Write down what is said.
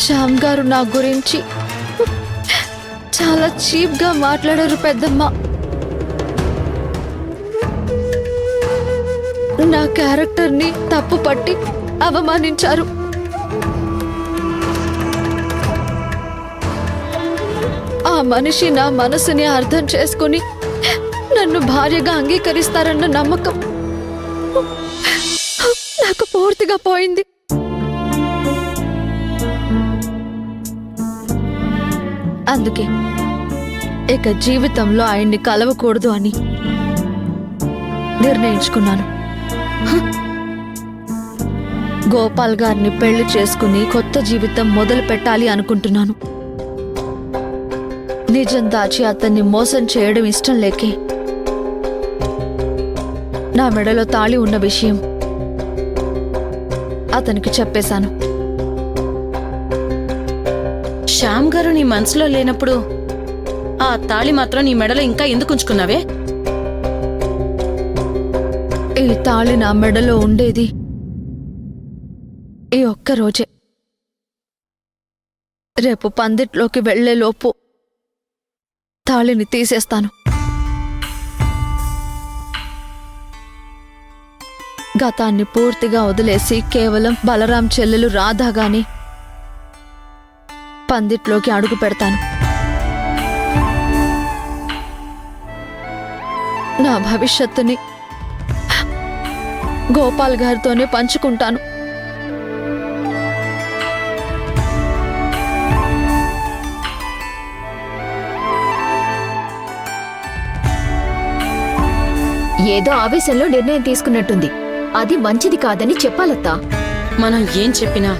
శ్యామ్ గారు నా గురించి చాలా చీప్ గా మాట్లాడారు పెద్దమ్మ. నా క్యారెక్టర్ ని తప్పు పట్టి అవమానించారు. ఆ మనిషి నా మనసుని అర్థం చేసుకుని నన్ను భార్యగా అంగీకరిస్తారన్న నమ్మకం నాకు పూర్తిగా పోయింది. అందుకే ఇక జీవితంలో ఆయన్ని కలవకూడదు అని నిర్ణయించుకున్నాను. గోపాల్ గారిని పెళ్లి చేసుకుని కొత్త జీవితం మొదలు పెట్టాలి అనుకుంటున్నాను. నిజం దాచి అతన్ని మోసం చేయడం ఇష్టం లేకే నా మెడలో తాళి ఉన్న విషయం అతనికి చెప్పేశాను. శ్యామ్ గారు నీ మనసులో లేనప్పుడు ఆ తాళి మాత్రం నీ మెడలో ఇంకా ఎందుకు ఉంచుకున్నావే? ఈ తాళి నా మెడలో ఉండేది ఈ ఒక్క రోజే. రేపు పందిట్లోకి వెళ్లేలోపు తాళిని తీసేస్తాను. గతాన్ని పూర్తిగా వదిలేసి కేవలం బలరాం చెల్లెలు రాధాగాని పందిట్లోకి అడుగు పెడతాను. నా భవిష్యత్తుని గోపాల్ గారితోనే పంచుకుంటాను. ఏదో ఆవేశంలో నిర్ణయం తీసుకున్నట్టుంది. అది మంచిది కాదని చెప్పాలత్తా. మనం ఏం చెప్పినా